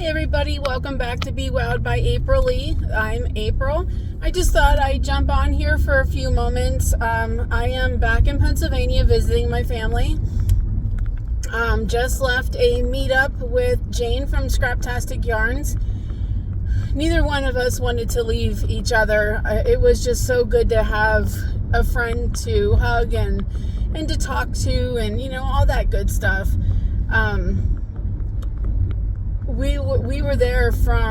everybody, welcome back to Be Wowed by April Lee. I'm April. I just thought I'd jump on here for a few moments. I am back in Pennsylvania visiting my family. Just left a meetup with Jane from Scraptastic Yarns. Neither one of us wanted to leave each other. It was just so good to have a friend to hug and to talk to, and all that good stuff. We were there for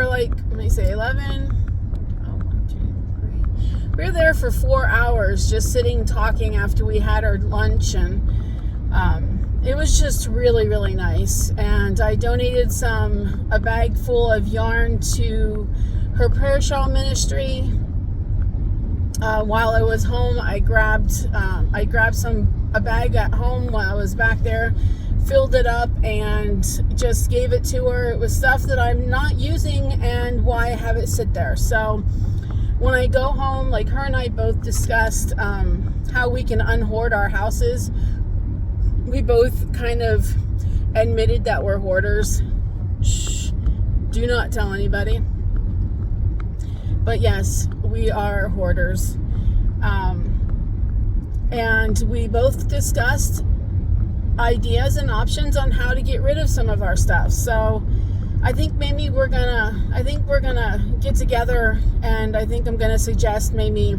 11. We were there for 4 hours just sitting talking after we had our lunch, and it was just really, really nice. And I donated a bag full of yarn to her prayer shawl ministry. While I was home, I grabbed a bag at home while I was back there, filled it up, and just gave it to her. It was stuff that I'm not using, and why have it sit there. So when I go home, like her and I both discussed how we can unhoard our houses. We both kind of admitted that we're hoarders. Shh, do not tell anybody. But yes, we are hoarders. And we both discussed ideas and options on how to get rid of some of our stuff. So I think maybe we're gonna get together, and I think I'm gonna suggest maybe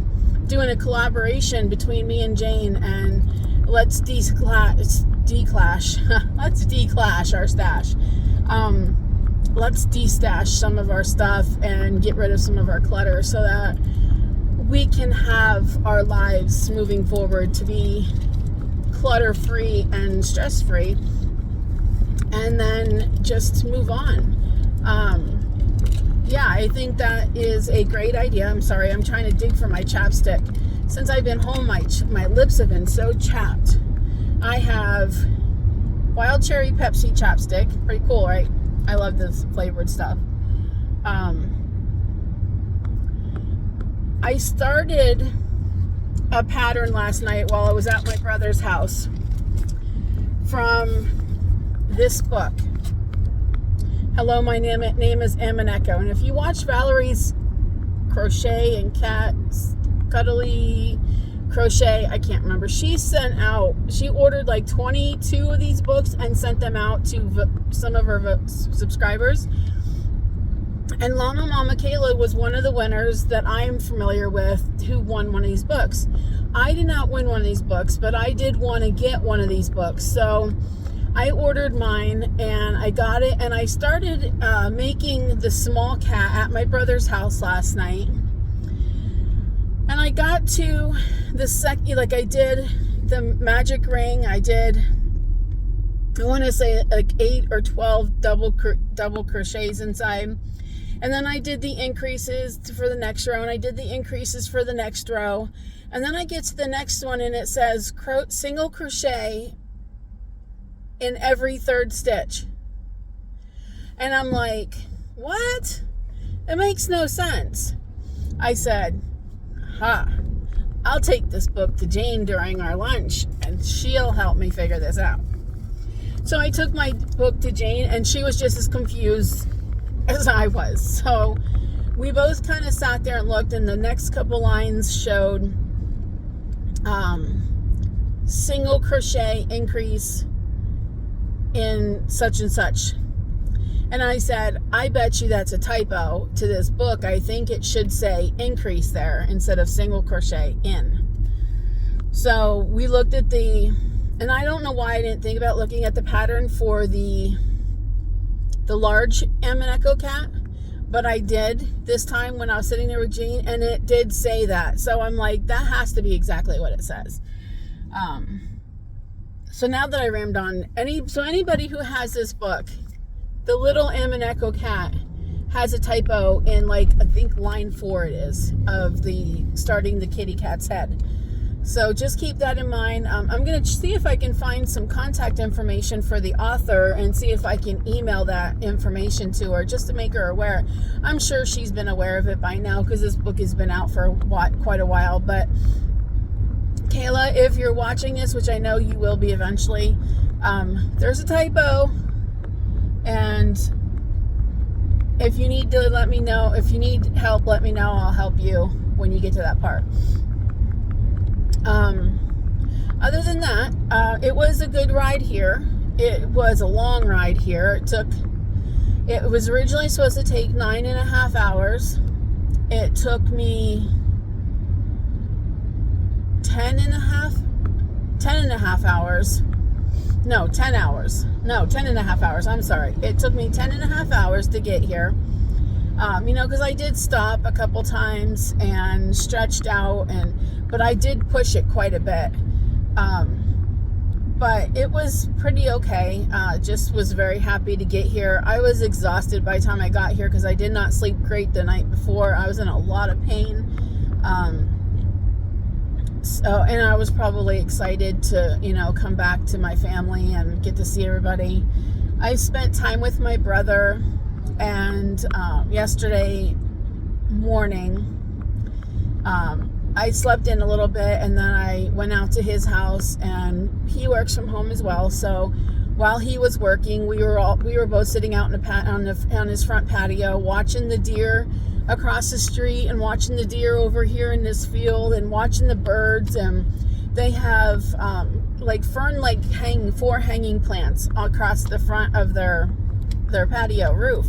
doing a collaboration between me and Jane, and let's declash let's declash our stash. Let's destash some of our stuff and get rid of some of our clutter so that we can have our lives moving forward to be clutter-free and stress-free, and then just move on. Yeah, I think that is a great idea. I'm sorry, I'm trying to dig for my chapstick. Since I've been home, my lips have been so chapped. I have Wild Cherry Pepsi chapstick. Pretty cool, right? I love this flavored stuff. I started a pattern last night while I was at my brother's house from this book. Hello, my name is Echo, and if you watch Valerie's Crochet and Cat Cuddly Crochet, I can't remember, she ordered like 22 of these books and sent them out to some of her subscribers. And Llama Mama Kayla was one of the winners that I am familiar with who won one of these books. I did not win one of these books, but I did want to get one of these books. So I ordered mine, and I got it, and I started making the small cat at my brother's house last night. And I got to I did the magic ring. I want to say like 8 or 12 double crochets inside. And then I did the increases for the next row, and I did the increases for the next row. And then I get to the next one, and it says single crochet in every third stitch. And I'm like, what? It makes no sense. I said, I'll take this book to Jane during our lunch, and she'll help me figure this out. So I took my book to Jane, and she was just as confused as I was. So we both kind of sat there and looked, and the next couple lines showed single crochet increase in such and such. And I said, I bet you that's a typo to this book. I think it should say increase there instead of single crochet in. So we looked at and I don't know why I didn't think about looking at the pattern for the large Echo cat, but I did this time when I was sitting there with Jean, and it did say that. So I'm like, that has to be exactly what it says. So now that I rammed on, anybody who has this book, the little Echo cat has a typo in, I think line 4 it is, of starting the kitty cat's head. So just keep that in mind. I'm going to see if I can find some contact information for the author and see if I can email that information to her just to make her aware. I'm sure she's been aware of it by now because this book has been out for quite a while. But Kayla, if you're watching this, which I know you will be eventually, there's a typo. And if you need to let me know, if you need help, let me know. I'll help you when you get to that part. Other than that, it was a good ride here. It was a long ride here. It was originally supposed to take 9.5 hours. It took me 10 and a half hours. No, 10 hours. No, 10.5 hours. I'm sorry. It took me 10.5 hours to get here. Because I did stop a couple times and stretched out, but I did push it quite a bit. But it was pretty okay. Just was very happy to get here. I was exhausted by the time I got here because I did not sleep great the night before. I was in a lot of pain. And I was probably excited to, come back to my family and get to see everybody. I spent time with my brother, and yesterday morning, I slept in a little bit, and then I went out to his house, and he works from home as well. So while he was working, we were both sitting out on his front patio, watching the deer across the street and watching the deer over here in this field and watching the birds. And they have four hanging plants across the front of their patio roof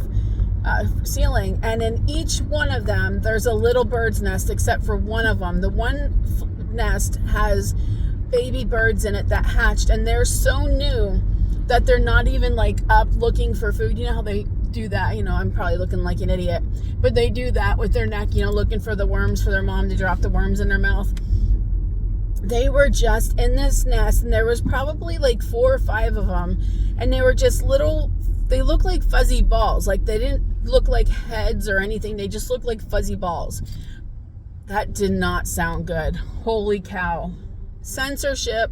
ceiling, and in each one of them there's a little bird's nest, except for one of them. The one nest has baby birds in it that hatched, and they're so new that they're not even up looking for food. You know how they do that? I'm probably looking like an idiot, but they do that with their neck, looking for the worms for their mom to drop the worms in their mouth. They were just in this nest, and there was probably 4 or 5 of them, and they were just little. They looked like fuzzy balls. They didn't look like heads or anything. They just looked like fuzzy balls. That did not sound good. Holy cow. Censorship.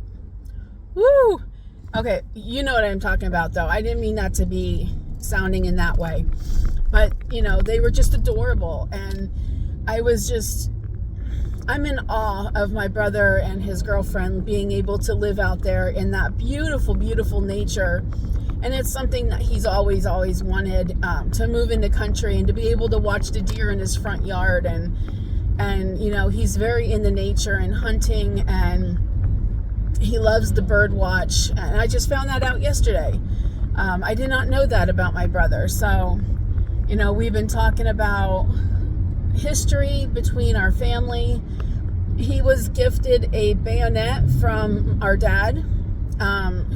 Woo! Okay, you know what I'm talking about, though. I didn't mean that to be sounding in that way. But, they were just adorable. And I'm in awe of my brother and his girlfriend being able to live out there in that beautiful, beautiful nature. And it's something that he's always wanted, to move into country and to be able to watch the deer in his front yard. And he's very into nature and hunting, and he loves the bird watch. And I just found that out yesterday. I did not know that about my brother. So, we've been talking about history between our family. He was gifted a bayonet from our dad,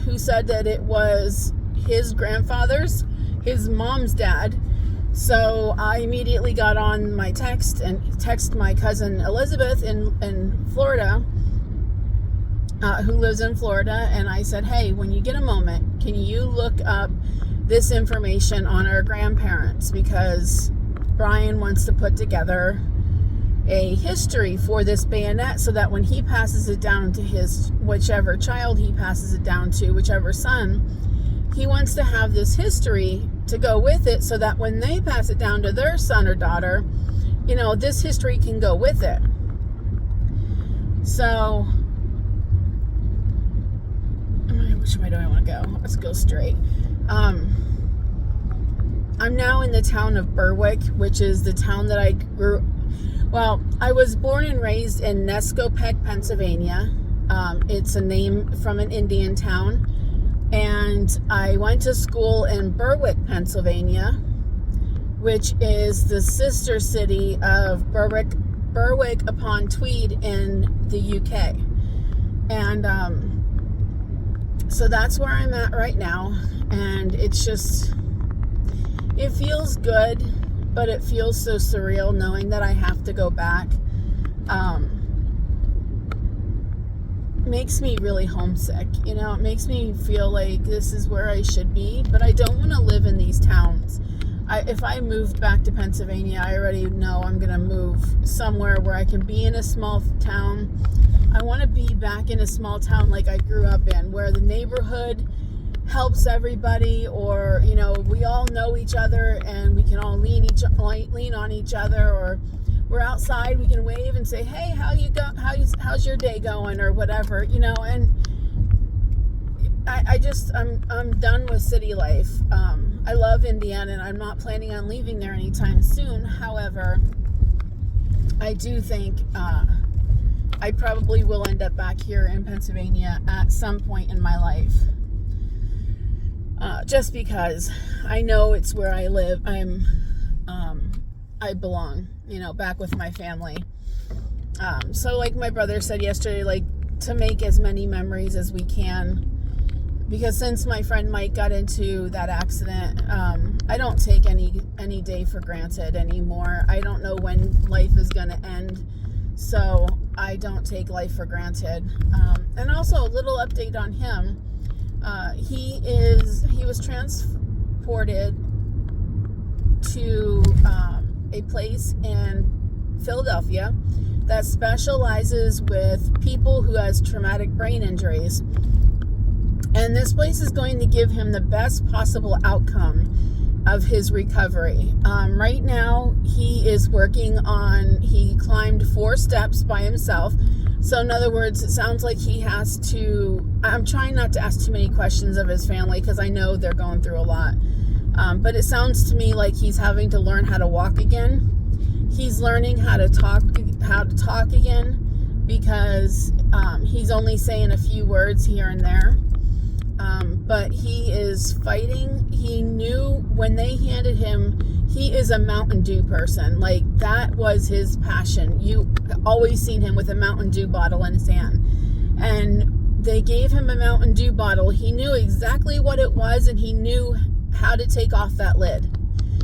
who said that it was his grandfather's, his mom's dad. So I immediately got on my text and texted my cousin Elizabeth in Florida, who lives in Florida, and I said, hey, when you get a moment, can you look up this information on our grandparents, because Brian wants to put together a history for this bayonet so that when he passes it down to his whichever child he passes it down to, whichever son, he wants to have this history to go with it, so that when they pass it down to their son or daughter, this history can go with it. So, which way do I want to go? Let's go straight. I'm now in the town of Berwick, which is the town that I was born and raised in Nescopeck, Pennsylvania. It's a name from an Indian town. And I went to school in Berwick, Pennsylvania, which is the sister city of Berwick-upon-Tweed in the UK. And so that's where I'm at right now. And it's just, it feels good, but it feels so surreal knowing that I have to go back. Makes me really homesick. It makes me feel like this is where I should be, but I don't want to live in these towns. If I moved back to Pennsylvania, I already know I'm going to move somewhere where I can be in a small town. I want to be back in a small town like I grew up in, where the neighborhood helps everybody, or we all know each other and we can all lean on each other, or we're outside, we can wave and say, hey, how's your day going, or whatever, and I'm done with city life. I love Indiana, and I'm not planning on leaving there anytime soon. However, I do think I probably will end up back here in Pennsylvania at some point in my life. Just because I know it's where I live. I belong, back with my family. So like my brother said yesterday, like, to make as many memories as we can, because since my friend Mike got into that accident, I don't take any day for granted anymore. I don't know when life is going to end, so I don't take life for granted. And also a little update on him. He was transported to a place in Philadelphia that specializes with people who has traumatic brain injuries. And this place is going to give him the best possible outcome of his recovery. Right now, he climbed 4 steps by himself. So in other words, it sounds like he has to, I'm trying not to ask too many questions of his family because I know they're going through a lot. But it sounds to me like he's having to learn how to walk again. He's learning how to talk again, because he's only saying a few words here and there. But he is fighting. He knew when they handed him, he is a Mountain Dew person. Like, that was his passion. You always seen him with a Mountain Dew bottle in his hand. And they gave him a Mountain Dew bottle. He knew exactly what it was, and he knew how to take off that lid.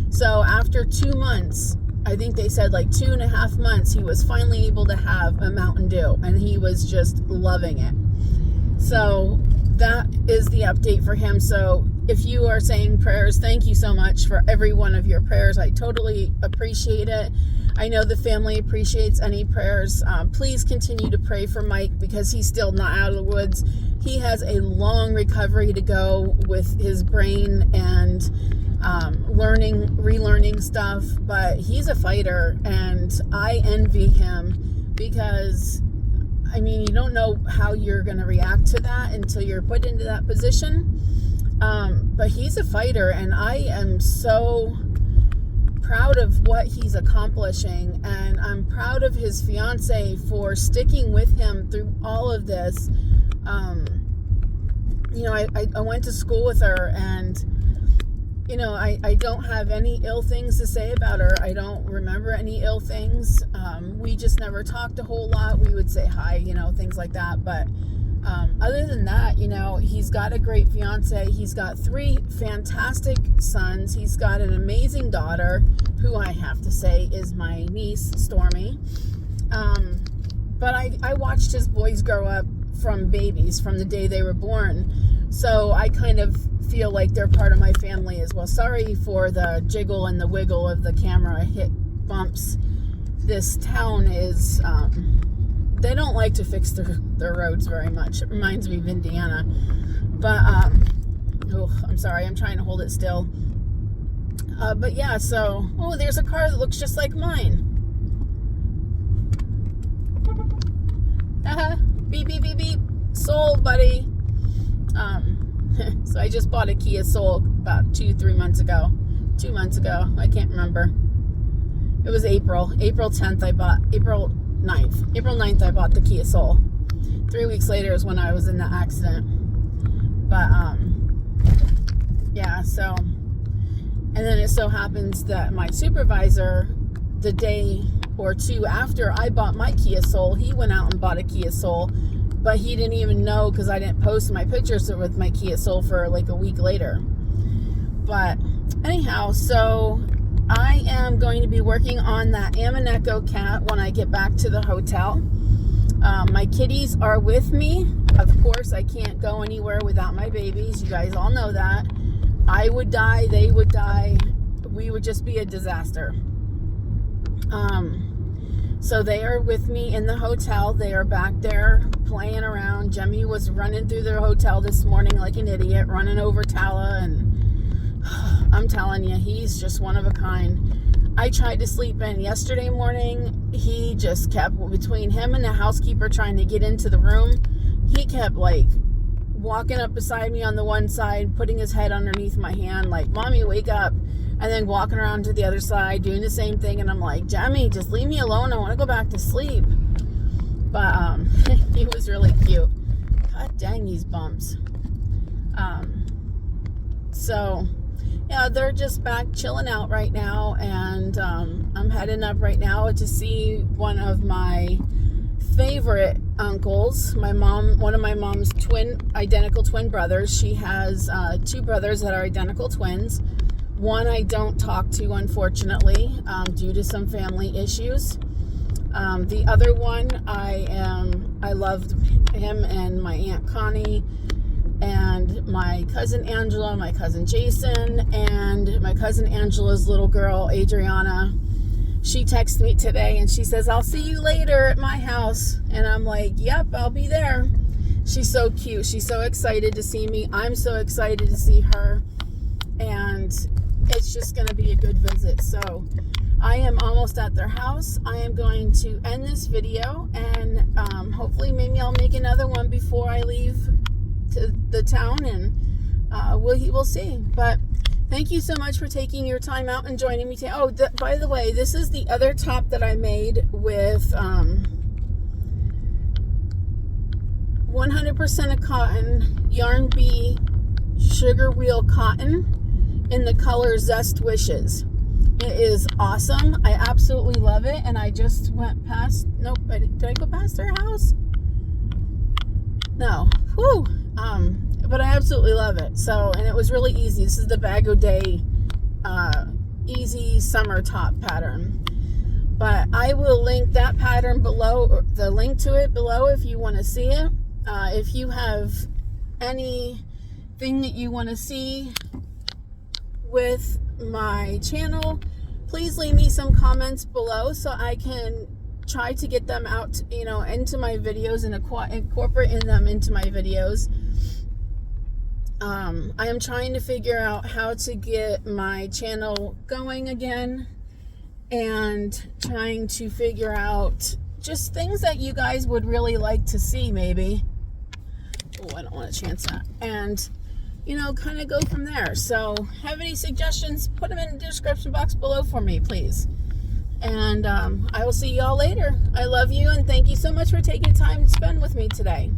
So after 2 months, I think they said like 2.5 months, he was finally able to have a Mountain Dew, and he was just loving it. So that is the update for him. So if you are saying prayers, thank you so much for every one of your prayers. I totally appreciate it. I know the family appreciates any prayers. Please continue to pray for Mike, because he's still not out of the woods. He has a long recovery to go with his brain and relearning stuff, but he's a fighter, and I envy him, because you don't know how you're going to react to that until you're put into that position. But he's a fighter, and I am so proud of what he's accomplishing, and I'm proud of his fiance for sticking with him through all of this. I went to school with her, and I don't have any ill things to say about her. I don't remember any ill things. We just never talked a whole lot. We would say hi, things like that. But other than that, he's got a great fiance. He's got 3 fantastic sons. He's got an amazing daughter, who I have to say is my niece, Stormy. But I watched his boys grow up from babies, from the day they were born. So I kind of feel like they're part of my family as well. Sorry for the jiggle and the wiggle of the camera hit bumps. This town is, they don't like to fix their roads very much. It reminds me of Indiana. But, I'm sorry, I'm trying to hold it still. But yeah, so, there's a car that looks just like mine. Beep, beep, beep, beep. Sold, buddy. So I just bought a Kia Soul about 2-3 months ago. 2 months ago. I can't remember. It was April 9th I bought the Kia Soul. 3 weeks later is when I was in the accident. But, yeah, so, and then it so happens that my supervisor, the day or 2 after I bought my Kia Soul, he went out and bought a Kia Soul. But he didn't even know, because I didn't post my pictures with my Kia Soul for like a week later. But anyhow, so I am going to be working on that Amaneko cat when I get back to the hotel. My kitties are with me. Of course, I can't go anywhere without my babies. You guys all know that. I would die. They would die. We would just be a disaster. So they are with me in the hotel. They are back there playing around. Jemmy was running through the hotel this morning like an idiot, running over Tala, and I'm telling you, he's just one of a kind. I tried to sleep in yesterday morning. He just kept, between him and the housekeeper trying to get into the room, he kept like walking up beside me on the one side, putting his head underneath my hand, like, Mommy, wake up. And then walking around to the other side, doing the same thing. And I'm like, Jemmy, just leave me alone. I want to go back to sleep. But he was really cute. God dang these bumps. So, yeah, they're just back chilling out right now. And I'm heading up right now to see one of my favorite uncles. One of my mom's identical twin brothers. She has 2 brothers that are identical twins. One I don't talk to, unfortunately, due to some family issues. The other one, I loved him and my Aunt Connie and my cousin Angela, my cousin Jason, and my cousin Angela's little girl, Adriana. She texted me today and she says, I'll see you later at my house. And I'm like, yep, I'll be there. She's so cute. She's so excited to see me. I'm so excited to see her. And it's just going to be a good visit. So I am almost at their house. I am going to end this video, and hopefully maybe I'll make another one before I leave to the town, and we'll see. But thank you so much for taking your time out and joining me today. Oh, by the way, this is the other top that I made with 100% of cotton, Yarn Bee sugar wheel cotton in the color Zest Wishes. It is awesome. I absolutely love it. And I just went past, nope, did I go past their house? No. Whew. But I absolutely love it. So, and it was really easy. This is the Bag O' Day easy summer top pattern. But I will link that pattern below, the link to it below if you want to see it. If you have anything that you want to see with my channel, please leave me some comments below so I can try to get them out, into my videos and incorporate them into my videos. I am trying to figure out how to get my channel going again, and trying to figure out just things that you guys would really like to see, maybe. Oh, I don't want to chance that. And kind of go from there. So, have any suggestions, put them in the description box below for me, please. And I will see y'all later. I love you, and thank you so much for taking time to spend with me today.